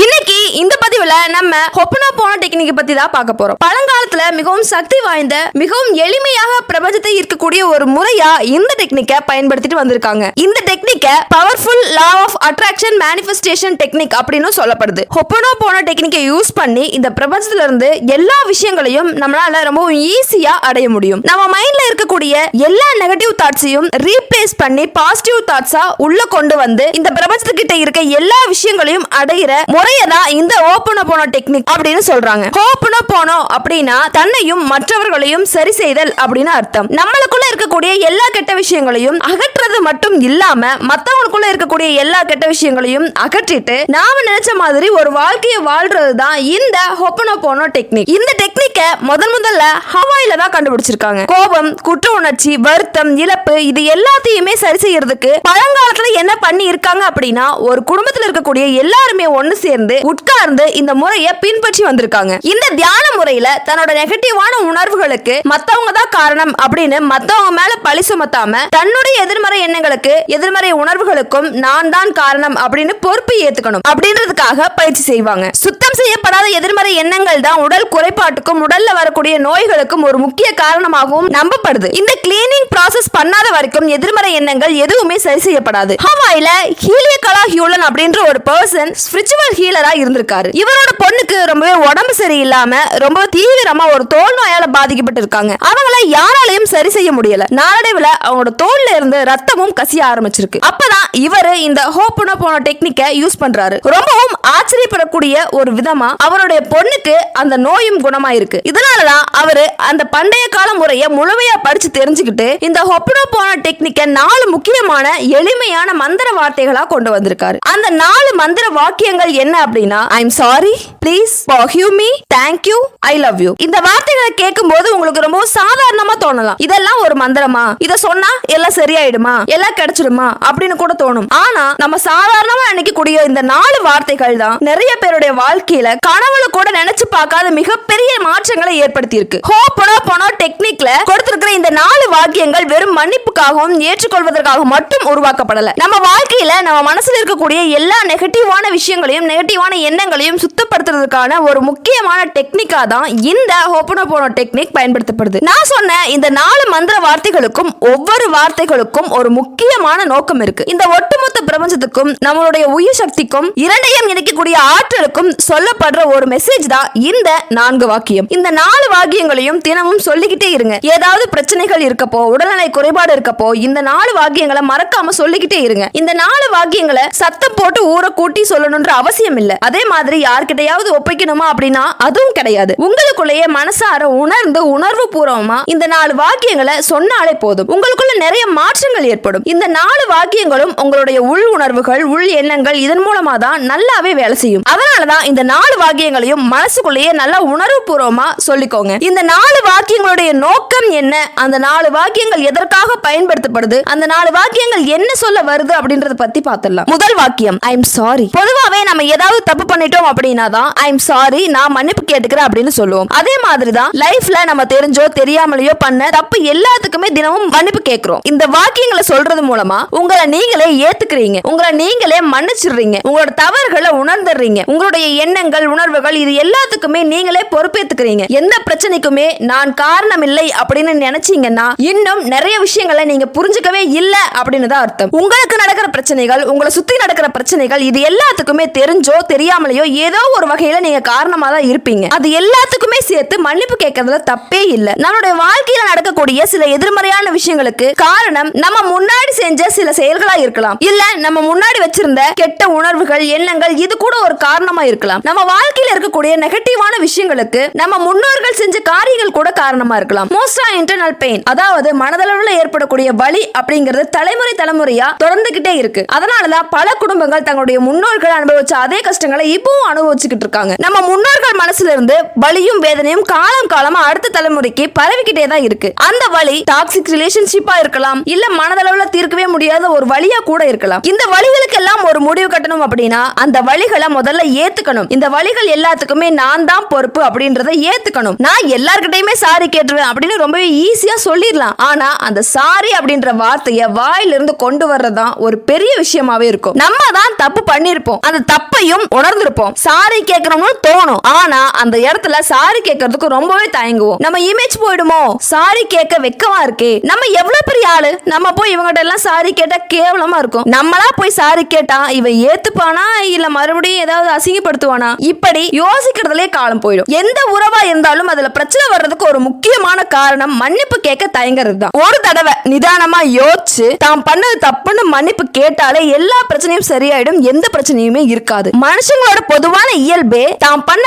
இன்னைக்கு இந்த பதிவுல நம்ம ஹொப்பனோபோனோ டெக்னிக் பத்தி தான் பார்க்க போறோம். பழங்காலத்துல மிகவும் சக்தி வாய்ந்த மிகவும் எளிமையாக பிரபஞ்சத்தை ஈர்க்கக்கூடிய ஒரு முறையா இந்த டெக்னிக்கை பயன்படுத்திட்டு வந்திருக்காங்க. இந்த டெக்னிக்க powerful law of attraction manifestation technique அப்படின்னு சொல்லப்படுது. ஹொப்பனோபோனோ டெக்னிக்கை யூஸ் பண்ணி இந்த பிரபஞ்சத்துல இருந்து எல்லா விஷயங்களையும் நம்மளால ரொம்பவும் ஈஸியா அடைய முடியும். நம்ம மைண்ட்ல இருக்கக்கூடிய எல்லா நெகட்டிவ் தாட்ஸையும் ரீப்ளேஸ் பண்ணி பாசிட்டிவ் தாட்ஸா உள்ள கொண்டு வந்து இந்த பிரபஞ்சத்துக்கிட்ட இருக்க எல்லா விஷயங்களையும் அடையிற முறையதான் இந்த ஹோப்பனோபோனோ டெக்னிக் அப்படின்னு சொல்றாங்க. ஹோப்பனோபோனோ அப்படின்னா தன்னையும் மற்றவர்களையும் சரி செய்தல் அப்படின்னு அர்த்தம். நம்மளுக்குள்ள இருக்கக்கூடிய எல்லா கெட்ட விஷயங்களையும் அகற்றுறது மட்டும் இல்லாம மத்தவங்களுக்குள்ள இருக்கக்கூடிய எல்லா கெட்ட விஷயங்களையும் அகற்றிட்டு நாம நினைச்ச மாதிரி ஒரு வாழ்க்கையை வாழ்றது தான் இந்த ஹோப்பனோபோனோ டெக்னிக். இந்த டெக்னிக்க முதல்ல ஹவாயில தான் கண்டுபிடிச்சிருக்காங்க. கோபம், குற்ற உணர்ச்சி, வருத்தம், இழப்பு இது எல்லாத்தையுமே சரி செய்யறதுக்கு பழங்காலத்துல என்ன பண்ணி இருக்காங்க அப்படின்னா ஒரு குடும்பத்துல இருக்கக்கூடிய எல்லாருமே ஒண்ணு சேர்ந்து உட்கார்ந்து இந்த முறையை பின்பற்றி வந்திருக்காங்க. இந்த தியான முறையில தன்னோட நெகட்டிவான உணர்வுகளுக்கு மத்தவங்க தான் காரணம் அப்படின்னு மத்தவங்க மேல பழி சுமத்தாம தன்னுடைய எதிர்மறை எண்ணங்களுக்கு எதிர்மறை உணர்வுகளுக்கும் நான் தான் காரணம் அப்படின்னு பொறுப்பு ஏத்துக்கணும் அப்படின்றதுக்காக பயிற்சி செய்வாங்க. சுத்தம் செய்யப்படாத எதிர்மறை எண்ணங்கள் தான் உடல் குறைபாட்டுக்கும் உடல்ல வரக்கூடிய நோய்களுக்கும் ஒரு முக்கிய காரணமாகவும் நம்பப்படுது. இந்த கிளீனிங் ப்ராசஸ் பண்ணாத வரைக்கும் எதிர்மறை எண்ணங்கள் எதுவுமே சரி செய்யப்படாது. ஹவாயில ஹீலியகலா ஹியூலன் அப்படின்ற ஒரு பர்சன் ஸ்பிரிச்சுவல் ஹீலரா இருந்திருக்காரு. இவரோட பொண்ணுக்கு ரொம்பவே உடம்பு சரியில்லாம ரொம்ப தீவிரமா ஒரு தோல் நோயால பாதிக்கப்பட்டு இருக்காங்க. அவங்கள யாராலையும் சரி செய்ய முடியல. நாளடைவுல அவங்களோட தோல்ல இருந்து ரத்தமும் கசிய ஆரம்பிச்சிருக்கு. அப்பதான் இவரு இந்த ஹோப்பனோபோனோ டெக்னிக்கை யூஸ் பண்றாரு. ரொம்பவும் ஆச்சரியப்படக்கூடிய ஒரு விதமா அவருடைய பொண்ணுக்கு அந்த நோயும் குணமாயிருக்கு. இதனாலதான் அவரு அந்த பண்டைய கால முறையை முழுமையா படிச்சு தெரிஞ்சுக்கிட்டு இந்த ஹோப்பனோபோனோ டெக்னிக்கை 4 முக்கியமான எளிமையான மந்திர வார்த்தைகளா கொண்டு வந்திருக்காரு. அந்த 4 மந்திர வாக்கியங்கள் என்ன அப்படின்னா I'm sorry, please, forgive me, thank you, I love you. இந்த வார்த்தைகளை கேட்கும்போது உங்களுக்கு ரொம்ப சாதாரணமா தோணலாம். இதெல்லாம் ஒரு மந்திரமா, இத சொன்னா எல்லாம் சரியாயிடுமா, எல்லாம் கிடைச்சிடுமா அப்படின்னு கூட தோணும். ஆனா நம்ம சாதாரணமா நினைக்கக்கூடிய இந்த 4 வார்த்தைகள் தான் நிறைய பேருடைய வாழ்க்கையில கனவுல கூட நினைச்சு பார்க்காத மிகப்பெரிய மாற்றங்களை ஏற்படுத்தி இருக்கு. ஹோப்பனோபோனோ டெக்னிக்ல கொடுத்திருக்கிற இந்த 4 வாக்கியங்கள் வெறும் மன்னிப்புக்காகவும் ஏற்றுக்கொள்வதற்காக மட்டும் உருவாக்கப்படல. நம்ம வாழ்க்கையில நம்ம மனசுல இருக்கக்கூடிய எல்லா நெகட்டிவான விஷயங்களையும் நெகட்டிவான எண்ணங்களையும் சுத்தப்படுத்துறதுக்கான ஒரு முக்கியமான டெக்னிக்கா தான் இந்த ஹோப்பனோபோனோ டெக்னிக் பயன்படுத்தப்படுது. நான் சொன்ன இந்த 4 மந்திர வார்த்தைகளுக்கும் ஒவ்வொரு வார்த்தைகளுக்கும் ஒரு முக்கியமான நோக்கம் இருக்கு. இந்த ஒட்டுமொத்த பிரபஞ்சத்துக்கும் நம்மளுடைய உயிர் சக்திக்கும் இரண்டையும் இணைக்கக்கூடிய ஆற்றலுக்கும் சொல்லப்படுற ஒரு மெசேஜ் தான் இந்த 4 வாக்கியம். இந்த 4 வாக்கியங்களையும் தினமும் சொல்லிக்கிட்டே இருங்க. ஏதாவது பிரச்சனைகள் இருக்கப்போ, உடல்நலை குறைபாடு இருக்கப்போ இந்த 4 வாக்கியங்களை மறக்காம சொல்லிக்கிட்டே இருங்க. இந்த 4 வாக்கியங்களை சத்தம் போட்டு ஊற கூட்டி சொல்லணும்ன்ற அவசியம் இல்ல. அதே மாதிரி யார்கிட்டயாவது ஒப்பிக்கணுமா அப்படின்னா அதுவும் கிடையாது. உங்களுக்குள்ளேயே மனசார உணர்ந்து உணர்வு பூர்வமா இந்த 4 வாக்கியங்களை சொன்னாலே போதும். உங்களுக்குள்ள நிறைய மாற்றங்கள் ஏற்படும். இந்த 4 வாக்கியங்களும் உங்களுடைய உள் உணர்வுகள், உள் எண்ணங்கள் இதன் மூலமா தான் நல்லாவே வேலை செய்யும். அதனாலதான் இந்த 4 வாக்கியங்களையும் மனசுக்குள்ளேயே நல்லா உணர்வு பூர்வமா சொல்லிக்கோங்க. இந்த 4 வாக்கியங்களுடைய நோக்கம் என்ன, அந்த 4 வாக்கியங்கள் எதற்காக பயன்படுத்தப்படுது, அந்த 4 வாக்கியங்கள் என்ன சொல்ல வருது அப்படின்றத பத்தி பார்த்துடலாம். முதல் வாக்கியம் ஐ எம் சாரி. பொதுவாவே நம்ம ஏதாவது தப்பு பண்ணிட்டோம் அப்படின்னா தான் ஐ எம் சாரி, நான் மன்னிப்பு கேட்டுக்கிறேன் அப்படின்னு சொல்லுவோம். அதே மாதிரி தான் லைஃப்ல நம்ம தெரிஞ்சோ தெரியாமலையோ பண்ண தப்பு எல்லாத்துக்குமே தினமும் மன்னிப்பு கேட்கிறோம். இந்த வாக்கியங்களை சொல்றது மூலமா உங்களை நீங்களே ஏத்துக்கிறீங்க, உங்களை நீங்களே மன்னிச்சிடுறீங்க, உங்களோட தவறுகளை உணர்ந்துடுறீங்க, உங்களுடைய எண்ணங்கள் உணர்வுகள் இது எல்லாத்துக்குமே நீங்களே பொறுப்பேத்துக்கிறீங்க. எந்த பிரச்சனைக்குமே நான் காரணம் இல்லை அப்படின்னு நினைச்சீங்கன்னா இன்னும் நிறைய விஷயங்களை நீங்க புரிஞ்சுக்கவே இல்ல அப்படின்னு தான் அர்த்தம். உங்களுக்கு நடக்கிற பிரச்சனைகள், உங்களை சுத்தி நடக்கிற பிரச்சனைகள் இது எல்லாத்துக்குமே தெரிஞ்சோ தெரியாமலையோ ஏதோ ஒரு வகையில நீங்க காரணமா தான் இருப்பீங்க. அது எல்லாத்துக்குமே சேர்த்து மன்னிப்பு கேட்கறதுல தப்பே இல்ல. நம்மளுடைய வாழ்க்கையில நடக்கக்கூடிய சில எதிர்மறையான விஷயங்களுக்கு காரணம் நம்ம முன்னாடி செஞ்ச சில செயல்களா இருக்கலாம், இல்ல நம்ம முன்னாடி வச்சிருந்த கெட்ட உணர்வுகள், எண்ணங்கள் இது கூட ஒரு காரணமா இருக்கலாம். நம்ம வாழ்க்கையில இருக்கக்கூடிய நெகட்டிவான விஷயங்களுக்கு நம்ம முன்னோர்கள் செஞ்ச காரியங்கள் கூட காரணமா இருக்கலாம். மோஸ்டா இன்டர்னல் பெயின், அதாவது மனதளவுல ஏற்படக்கூடிய வலி அப்படிங்கிறது தலைமுறையா தொடர்ந்துகிட்டே இருக்கு. அதனாலதான் பல குடும்பங்கள் தங்களுடைய முன்னோர்கள் அனுபவிச்ச அதே கஷ்டங்களை இப்பவும் அனுபவிச்சுக்கிட்டு இருக்காங்க. இருக்காங்க. நம்ம முன்னோர்கள் மனசுல இருந்து வலியும் வேதனையும் காலம் காலமா அடுத்த தலைமுறைக்கு பரவிக்கிட்டே தான் இருக்கு. அந்த வலி டாக்ஸிக் ரிலேஷன்ஷிப்பா இருக்கலாம், இல்ல மனதளவுல தீர்க்கவே முடியாத ஒரு வலியா கூட இருக்கலாம். இந்த வலிகளுக்கு எல்லாம் ஒரு முடிவு கட்டணும் அப்படின்னா அந்த வலிகளை முதல்ல ஏத்துக்கணும். இந்த வலிகள் எல்லாத்துக்குமே நான் தான் பொறுப்பு அப்படின்றத ஏத்துக்கணும். நான் எல்லார்கிட்டயுமே சாரி கேட்டுருவேன் அப்படின்னு ரொம்பவே ஈஸியா சொல்லிடலாம். ஆனா அந்த சாரி அப்படின்ற வார்த்தைய வாயிலிருந்து கொண்டு வர்றதுதான் ஒரு பெரிய விஷயமாவே இருக்கும். நம்ம தான் தப்பு பண்ணிருப்போம், அந்த தப்பையும் உணர்ந்திருப்போம், சாரி கேட்கணும்னு தோணும். ஆனா அந்த இடத்துல சாரி கேட்கறதுக்கு ரொம்பவே தயங்குவோம். நம்ம இமேஜ் போயிடுமோ, சாரி கேட்க வெக்கமா இருக்கே, நம்ம எவ்வளவு பெரிய ஆளு, நம்ம போய் இவங்கிட்ட எல்லாம் சாரி கேட்டா கேவலமா இருக்கும், நம்மளா போய் சாரி கேட்டா இவன் ஏத்துப்பானா இல்ல மறுபடியும் ஏதாவது அசிங்கப்படுத்துவானா, இப்படி யோசிக்கிறதுலே காலம் போயிடும். எந்த உறவா இருந்தாலும் அதுல பிரச்சனை வர்றதுக்கு ஒரு முக்கியமான காரணம் மன்னிப்பு கேட்க தயங்குறது தான். ஒரு தடவை நிதானமா யோசிச்சு தாம் பண்ணது தப்புன்னு மன்னிப்பு கேட்டாலே எல்லா பிரச்சனையும் சரியாயிடும், எந்த பிரச்சனையுமே இருக்காது. மனுஷங்களோட பொதுவான இயல்பே தாம் பண்ண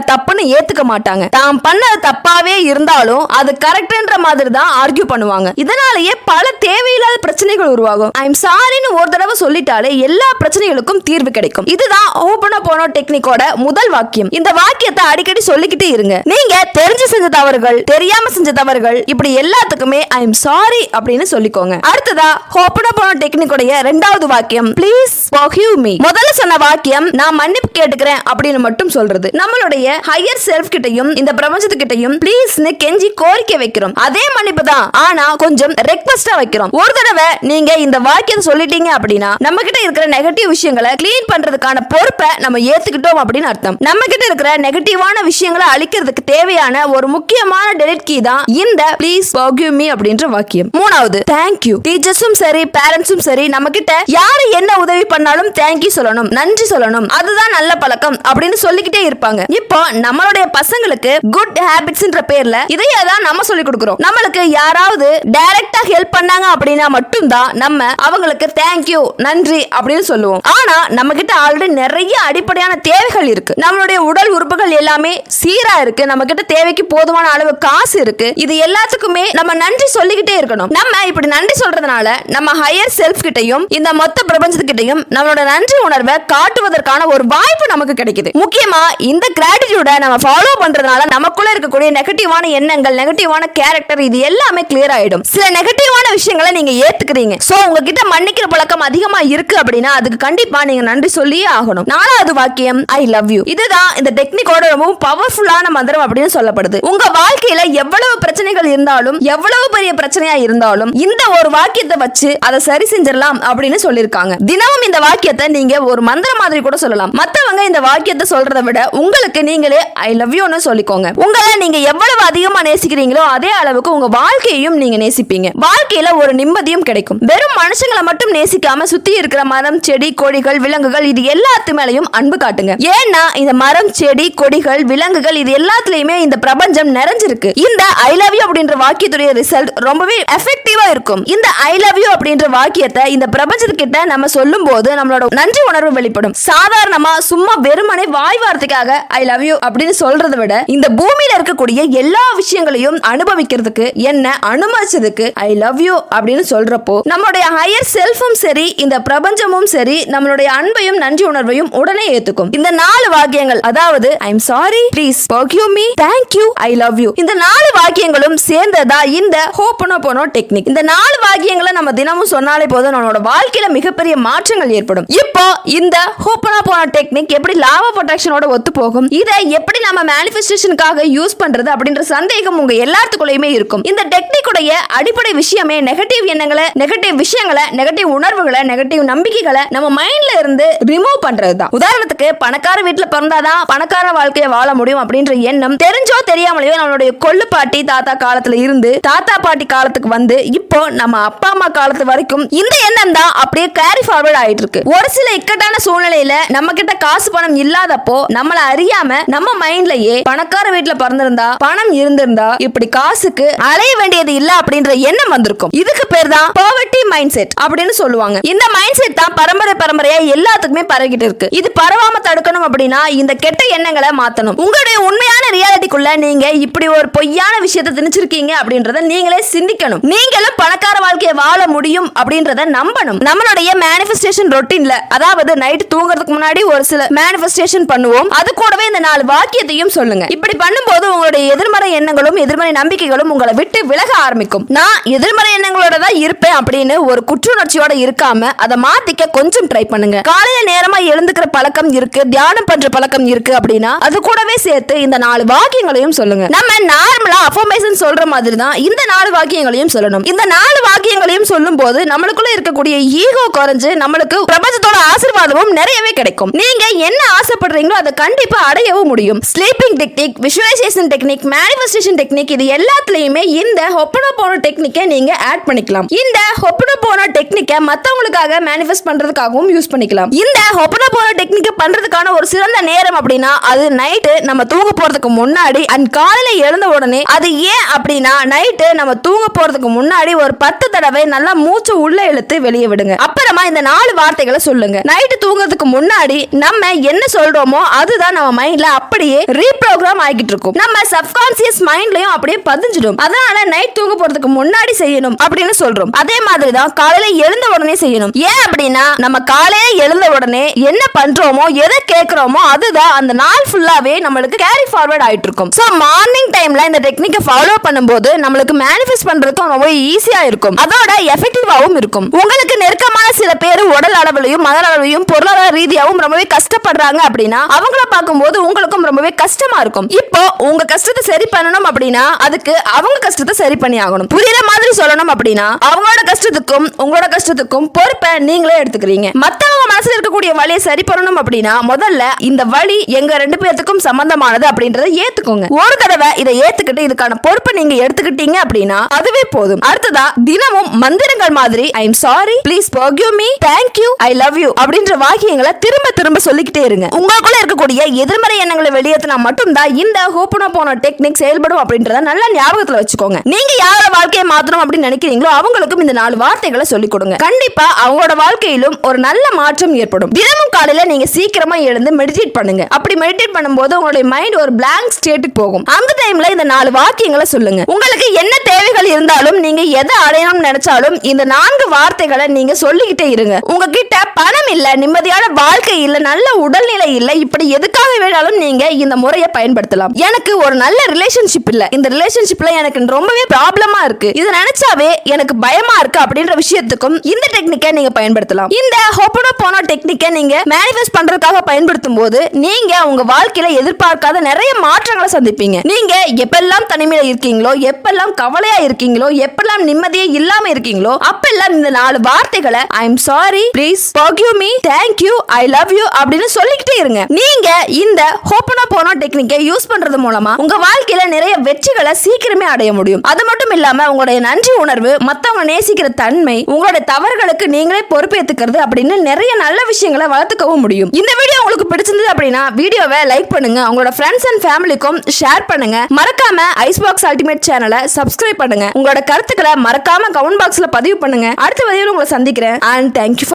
தப்புன்னு ஏத்துக்க மாட்டாங்க. தாம் பண்ணது தப்பாவே இருந்தாலும் அது கரெக்ட்ன்ற மாதிரி தான் ஆர்கியூ பண்ணுவாங்க. இதனாலேயே பல தேவையில்லாத பிரச்சனைகள் உருவாகும். ஐ எம் சாரின்னு ஒரு தடவை சொல்லிட்டாலே எல்லா பிரச்சனைகளுக்கும் தீர்வு கிடைக்கும். இதுதான் ஹோபனோபோனோ டெக்னிக்கோட முதல் வாக்கியம். இந்த வாக்கியத்தை அடிக்கடி சொல்லிக்கிட்டே இருங்க. நீங்க தெரிஞ்சு செஞ்ச தவறுகள், தெரியாம செஞ்ச தவறுகள், இப்படி எல்லாத்துக்குமே ஐ எம் சாரி அப்படின்னு சொல்லிக்கோங்க. அடுத்ததா ஹோபனோபோனோ டெக்னிக்கோட இரண்டாவது வாக்கியம் ப்ளீஸ் ஃபர்கிவ் மீ. முதல்ல சொன்ன வாக்கியம் நான் மன்னிப்பு கேட்டுக்கிறேன் அப்படின்னு மட்டும் சொல்றது. நம்மளுடைய ஹையர் செல்ஃப் கிட்டையும் இந்த பிரபஞ்சத்துக்கிட்டையும் ப்ளீஸ்னு கெஞ்சி கோரிக்கை வைக்கிறோம். அதே மன்னிப்பு தான், ஆனா கொஞ்சம் ரெக்வெஸ்டா வைக்கிறோம். ஒரு தடவை நீங்க இந்த வாக்கியத்தை சொல்லிட்டீங்க அப்படின்னா நம்ம கிட்ட இருக்கிற நெகட்டிவ் விஷயங்களை கிளீன் பண்றதுக்கான பொறுப்பை நம்ம ஏத்துக்கிட்டோம் அப்படின்னு அர்த்தம். நம்ம கிட்ட இருக்கிற நெகட்டிவான விஷயங்களை அழிக்கிறதுக்கு தேவையான ஒரு முக்கியமான டெலிட் கீ தான் இந்த ப்ளீஸ் ஃபர்கிவ் மீ அப்படின்ற வாக்கியம். மூணாவது தேங்க்யூ. டீச்சர்ஸும் சரி பேரண்ட்ஸும் சரி நம்ம கிட்ட யாரு என்ன உதவி பண்ணாலும் தேங்க்யூ சொல்லணும், நன்றி சொல்லணும், அதுதான் நல்ல பழக்கம் அப்படின்னு சொல்லிக்கிட்டே இருப்பாங்க. இப்போ நம்மளுடைய பசங்களுக்கு குட் ஹேபிட்ஸ்ன்ற பேர்ல இதையே தான் நம்ம சொல்லி கொடுக்கிறோம். நம்மளுக்கு யாராவது டைரக்டா ஹெல்ப் பண்ணாங்க அப்படின்னா மட்டும்தான் நம்ம அவங்களுக்கு தேங்க்யூ நன்றி அப்படின்னு சொல்லுவோம். ஆனா நம்ம கிட்ட ஆல்ரெடி நிறைய அடிப்படையான தேவைகள் இருக்கு. நம்மளுடைய உடல் உறுப்புகள் எல்லாமே சீரா இருக்கு, நம்ம கிட்ட தேவைக்கு போதுமான அளவு காசு இருக்கு. இது எல்லாத்துக்குமே நம்ம நன்றி சொல்லிக்கிட்டே இருக்கணும். நம்ம இப்படி நன்றி சொல்றதுனால நம்ம ஹையர் செல்ஃப் கிட்டையும் இந்த மொத்த பிரபஞ்சத்துக்கிட்டையும் நம்மளோட நன்றி உணர்வை காட்டுவதற்கான ஒரு வாய்ப்பு நமக்கு கிடைக்குது. முக்கியமா இந்த கிராட்டிடியூட நம்ம ஃபாலோ பண்றதுனால நமக்குள்ள இருக்கக்கூடிய நெகட்டிவான எண்ணங்கள், நெகட்டிவான கேரக்டர் இது எல்லாமே கிளியர் ஆயிடும். சில நெகட்டிவான விஷயங்களை நீங்க ஏத்துக்கிறீங்க. சோ உங்ககிட்ட மன்னிக்கிற பழக்கம் அதிகமா இருக்கு அப்படின்னா அதுக்கு கண்டிப்பா நீங்க நன்றி சொல்லியே ஆகணும். நாலாவது வாக்கியம் ஐ லவ் யூ. இதுதான் இந்த டெக்னிக்கோட ரொம்பவும் பவர்ஃபுல்லான மந்திரம் அப்படின்னு சொல்லப்படுது. உங்க வாழ்க்கையில எவ்வளவு பிரச்சனைகள் இருந்தாலும், எவ்வளவு பெரிய பிரச்சனையா இருந்தாலும் இந்த ஒரு வாக்கியத்தை வச்சு அதை சரி செஞ்சிடலாம் அப்படின்னு சொல்லிருக்காங்க. தினமும் இந்த வாக்கியத்தை நீங்க ஒரு மந்திரம் மாதிரி கூட சொல்லலாம். மத்தவங்க இந்த வாக்கியத்தை சொல்றதை விட உங்களுக்கு நீங்களே ஐ லவ் யூன்னு சொல்லிக்கோங்க. உங்களை நீங்க எவ்வளவு அதிகமா நேசிக்கிறீங்களோ அதே அளவுக்கு உங்க வாழ்க்கையையும் நீங்க நேசிப்பீங்க. வாழ்க்கையில ஒரு நிம்மதியும் கிடைக்கும். வெறும் மனுஷங்களை மட்டும் நேசிக்காம சுத்தி இருக்கிற மரம், செடி, கொடிகள், விலங்குகள் இது எல்லாத்து மேலையும் அன்பு காட்டுங்க. ஏன்னா இந்த மரம், செடி, கொடிகள், விலங்குகள் இது எல்லாத்துலயுமே இந்த பிரபஞ்சம் நிறைஞ்சிருக்கு. இந்த ஐ லவ் யூ அப்படின்ற வாக்கியத்துடைய ரிசல்ட் ரொம்பவே எஃபெக்டிவா இருக்கும். இந்த ஐ லவ் யூ அப்படின்ற வாக்கியத்தை இந்த பிரபஞ்சத்துக்கிட்ட நம்ம சொல்லும் போது நம்மளோட நன்றி உணர்வு வெளிப்படும். சாதாரணமா சும்மா வெறுமனே வாய் வார்த்தைக்காக ஐ லவ் யூ அப்படின்னு சொல்றதை விட இந்த பூமியில இருக்கக்கூடிய எல்லா விஷயங்களையும் அனுபவிக்கிறதுக்கு என்ன அனுமதிச்சதுக்கு ஐ லவ் யூ அப்படின்னு சொல்றப்போ நம்மளுடைய ஹையர் செல்ஃபும் சரி இந்த பிரபஞ்சமும் சரி நம்மளுடைய அன்பையும் நன்றி உணர்வையும் உடனே ஏத்துக்கும். இந்த 4 வாக்கியங்கள், அதாவது I am sorry, please forgive me, thank you, I love you, இந்த 4 வாக்கியங்களும் சேர்ந்ததா இந்த ஹோபனோபோனோ டெக்னிக். இந்த 4 வாக்கியங்களை நம்ம தினமும் சொன்னாலே போதும் நம்மளோட வாழ்க்கையில மிகப்பெரிய மாற்றங்கள் ஏற்படும். இப்போ இந்த ஹோபனோபோனோ டெக்னிக் எப்படி லா ஆஃப் அட்ராக்ஷனோட ஒத்து போகும், இதை எப்படி நம்ம மேனிஃபெஸ்டேஷனுக்காக யூஸ் பண்றது அப்படின்ற சந்தேகம் உங்க எல்லாத்துக்குள்ளயுமே இருக்கும். இந்த டெக்னிக்குடைய அடிப்படை விஷயமே நெகட்டிவ் எண்ணங்களை, நெகட்டிவ் விஷயங்களை, நெகட்டிவ் உணர்வுகளை, நெகட்டிவ் நம்பிக்கைகளை நம்ம மைண்ட்ல இருந்து ரிமூவ் பண்றதுதான். உதாரணத்துக்கு பணக்கார வீட்டுல பிறந்தாதான் பணக்கார வாழ்க்கையை வாழ முடியும் அப்படின்ற எண்ணம் தெரிஞ்சோ தெரியாமலையோ நம்மளுடைய கொள்ளு பாட்டி தாத்தா காலத்துல இருந்து தாத்தா பாட்டி காலத்துக்கு வந்து இப்போ நம்ம அப்பா அம்மா காலத்து வரைக்கும் இந்த எண்ணம் தான் அப்படியே கேரி ஃபார்வர்ட் ஆயிட்டு இருக்கு. ஒரு சில இக்கட்டான சூழ்நிலையில நம்ம கிட்ட காசு பணம் இல்லாதப்போ நம்மள அறியாம நம்ம மைண்ட்லயே பணக்கார வீட்டுல பிறந்திருந்தா, பணம் இருந்திருந்தா இப்படி காசுக்கு அலைய வேண்டியது இல்ல அப்படின்ற எண்ணம் வந்திருக்கும். இதுக்கு பேர் தான் பாவர்ட்டி மைண்ட் செட் அப்படின்னு சொல்லுவாங்க. இந்த மைண்ட் செட் தான் பரம்பரையா எல்லாத்துக்குமே பரவிட்டு இருக்கு. இது பரவாம தடுக்கணும் அப்படின்னா இந்த கெட்ட எண்ணங்களை மாத்தணும். உங்களுடைய உண்மையான ரியாலிட்டிக்குள்ள நீங்க இப்படி ஒரு பொய்யான விஷயத்தை திணிச்சிருக்கீங்க அப்படின்றத நீங்களே சிந்திக்கணும். நீங்களும் பணக்கார வாழ்க்கையை வாழ முடியும் அப்படின்றத நம்பணும். நம்மளுடைய மேனிஃபெஸ்டேஷன் ரொட்டீன்ல, அதாவது நைட் தூங்குறதுக்கு முன்னாடி ஒரு சில மேனிஃபெஸ்டேஷன் பண்ணுவோம். அது கூடவே இந்த 4 வாக்கியத்தையும் சொல்லுங்க. இப்படி பண்ணும்போது உங்களுடைய எதிர்மறை எண்ணங்களும் எதிர்மறை நம்பிக்கைகளும் உங்களை விட்டு விலக ஆரம்பிக்கும். நான் எதிர்மறை எண்ணங்களோட தான் இருப்பேன் அப்படின்னு ஒரு குற்றுணர்ச்சியோட இருக்காம அதை மாத்திக்க கொஞ்சம் ட்ரை பண்ணுங்க. காலையில நேரமா எழுந்துக்கிற பழக்கம் இருக்கு, தியானம் பண்ற பழக்கம் இருக்கு அப்படின்னா அது கூடவே சேர்த்து இந்த 4 வாக்கியங்களையும் சொல்லுங்க. நம்ம நார்மலா அஃபர்மேஷன் சொல்ற மாதிரி தான் இந்த 4 வாக்கியங்களையும் சொல்லணும். இந்த 4 வாக்கியங்களையும் சொல்லும் போது நம்மளுக்குள்ள இருக்கக்கூடிய ஈகோ குறைஞ்சு நம்மளுக்கு பிரபஞ்சத்தோட ஆசீர்வாதமும் நிறையவே கிடைக்கும். நீங்க என்ன ஆசைப்படுறீங்களோ அதை கண்டிப்பா அடையவும் முடியும். Sleeping technique, visualisation technique, manifestation technique இது எல்லாத்துலயுமே இந்த ஹொப்பனோபோனோ டெக்னிக்கை நீங்க ஆட் பண்ணிக்கலாம். இந்த ஹொப்பனோபோனோ டெக்னிக்கை மத்தவங்களுக்காக மேனிஃபெஸ்ட் பண்றதுக்காகவும் யூஸ் பண்ணிக்கலாம். இந்த ஹொப்பனோபோனோ டெக்னிக்கை பண்றதுக்கான ஒரு சிறந்த நேரம் அப்படின்னா அது நைட்டு நம்ம தூங்க போறதுக்கு முன்னாடி அண்ட் காலையில எழுந்த உடனே. அது ஏன் அப்படின்னா நைட்டு நம்ம தூங்க போறதுக்கு முன்னாடி ஒரு 10 தடவை நல்லா மூச்சு உள்ள இழுத்து வெளியே விடுங்க. அப்புறமா இந்த 4 வார்த்தைகளை சொல்லுங்க. நைட்டு தூங்குறதுக்கு முன்னாடி நம்ம என்ன சொல்றோமோ அதுதான் நம்ம மைண்ட்ல அப்படியே ரீப்ரோகிராம் ஆகிட்டு இருக்கும். நம்ம சப்கான்சியஸ் மைண்ட்லயும் அப்படியே பதிஞ்சிடும். அதனால நைட் தூங்க போறதுக்கு முன்னாடி செய்யணும் அப்படின்னு சொல்றோம். அதே மாதிரி தான் காலையில எழுந்த உடனே செய்யணும். ஏன் அப்படின்னா நம்ம காலையில எழுந்த உடனே என்ன பண்றோமோ எதை கேட்கிறோமோ அதுதான் அந்த நாள் ஃபுல்லாவே நம்மளுக்கு கேரி ஃபார்வர்ட் ஆயிட்டு இருக்கும். சோ மார்னிங் டைம்ல இந்த டெக்னிக்கை ஃபாலோ பண்ணும்போது நம்மளுக்கு மேனிஃபெஸ்ட் பண்றதுக்கு ரொம்ப ஈஸியா இருக்கும். அதோட எஃபெக்டிவாவும் இருக்கும். உங்களுக்கு நெருக்கமான சில பேர் உடல் அளவிலையும் மன அளவிலையும் பொருளாதார ரீதியாகவும் ரொம்பவே கஷ்டப்படுறாங்க அப்படின்னா அவங்கள பார்க்கும்போது உங்களுக்கும் ரொம்பவே கஷ்டமா இருக்கும். இப்போ உங்க கஷ்டத்தை சரி பண்ணணும் அப்படின்னா அதுக்கு அவங்க கஷ்டத்தை சரி பண்ணி ஆகணும். புரியுற மாதிரி சொல்லணும் அப்படின்னா அவங்களோட கஷ்டத்துக்கும் உங்களோட கஷ்டத்துக்கும் பொறுப்பை நீங்களே எடுத்துக்கிறீங்க. மத்தவங்க மனசுல இருக்கக்கூடிய வலியை சரி பண்ணணும் அப்படின்னா முதல்ல இந்த வலி எங்க 2 பேத்துக்கும் சம்பந்தமானது அப்படின்றத ஏத்துக்கோங்க. ஒரு தடவை இதை ஏத்துக்கிட்டு இதுக்கான பொறுப்பை நீங்க எடுத்துக்கிட்டீங்க அப்படின்னா அதுவே போதும். அடுத்ததா தினமும் மந்திரங்கள் மாதிரி I am sorry, please forgive me, thank you, I love you அப்படின்ற வாக்கியங்களை திரும்ப திரும்ப சொல்லிக்கிட்டே இருங்க. உங்களுக்குள்ள இருக்கக்கூடிய எதிர்மறை எண்ணங்களை வெளியேற்றினா மட்டும்தான் இந்த ஹோப்பனோபோனோ டெக்னிக் செயல்படும் அப்படின்றத நல்லா ஞாபகத்துல வச்சுக்கோங்க. நீங்க யாரோட வாழ்க்கையை மாத்தணும் அப்படின்னு நினைக்கிறீங்களோ அவங்களுக்கும் இந்த 4 வார்த்தைகளை சொல்லிக் கொடுங்க. கண்டிப்பா அவங்களோட வாழ்க்கையிலும் ஒரு நல்ல மாற்றம் ஏற்படும். தினமும் காலையில நீங்க சீக்கிரமா எழுந்து மெடிடேட் பண்ணுங்க. அப்படி மெடிடேட் பண்ணும்போது உங்களுடைய மைண்ட் ஒரு blank ஸ்டேட்டுக்கு போகும். அந்த டைம்ல இந்த 4 வாக்கியங்களை சொல்லுங்க. உங்களுக்கு என்ன தேவைகள் இருந்தாலும் நீங்க எதை அடையணும்னு நினைச்சாலும் இந்த 4 வார்த்தைகளை நீங்க சொல்லிக்கிட்டே இருங்க. உங்ககிட்ட பணம் இல்ல, நிம்மதியான வாழ்க்கை இல்ல, நல்ல உடல்நிலை இல்ல, இப்படி எதுக்காக வேணாலும் நீங்க இந்த முறையை பயன்படுத்தலாம். எனக்கு ஒரு நல்ல ரிலேஷன்ஷிப் இல்ல, இந்த ரிலேஷன்ஷிப்ல எனக்கு ரொம்பவே ப்ராப்ளமா இருக்கு, இது நினைச்சாவே எனக்கு பயமா இருக்கு அப்படின்ற விஷயத்துக்கும் இந்த டெக்னிக்கை நீங்க பயன்படுத்தலாம். இந்த ஹோப்பனோபோனோ டெக்னிக்கை நீங்க மேனிஃபெஸ்ட் பண்றதுக்காக பயன்படுத்தும் போது நீங்க உங்க வாழ்க்கையில எதிர்பார்க்காத நிறைய மாற்றங்களை சந்திப்பீங்க. நீங்க எப்பெல்லாம் தனிமையில இருக்கீங்களோ, எப்பெல்லாம் கவலையா இருக்கீங்களோ, எப்பெல்லாம் நிம்மதியே இல்லாம இருக்கீங்களோ அப்பெல்லாம் இந்த 4 வார்த்தைகளை I am sorry, please forgive me, thank you, I love you அப்படின்னு சொல்லிக்கிட்டே இருங்க. நீங்க இந்த ஹோப்பனோபோனோ டெக்னிக்கை யூஸ் பண்றது மூலமா உங்க வாழ்க்கையில நிறைய வெற்றிகளை சீக்கிரமே அடைய முடியும். அது மட்டும் இல்லாம உங்களுடைய நன்றி உணர்வு, மத்தவங்க நேசிக்கிற தன்மை, உங்களுடைய தவறுகளுக்கு நீங்களே பொறுப்பேற்றுக்கிறது அப்படின்னு நிறைய நல்ல விஷயங்களை வளர்த்துக்கவும் முடியும். இந்த வீடியோ உங்களுக்கு பிடிச்சிருந்தது அப்படின்னா வீடியோவை லைக் பண்ணுங்க, உங்களோட ஃப்ரெண்ட்ஸ் அண்ட் ஃபேமிலிக்கும் ஷேர் பண்ணுங்க. மறக்காம ஐஸ் பாக்ஸ் அல்டிமேட் சேனலை சப்ஸ்கிரைப் பண்ணுங்க. உங்களோட கருத்துக்களை மறக்காம கமெண்ட் பாக்ஸ்ல பதிவு பண்ணுங்க. அடுத்த வீடியோல உங்களை சந்திக்கிறேன். and thank you for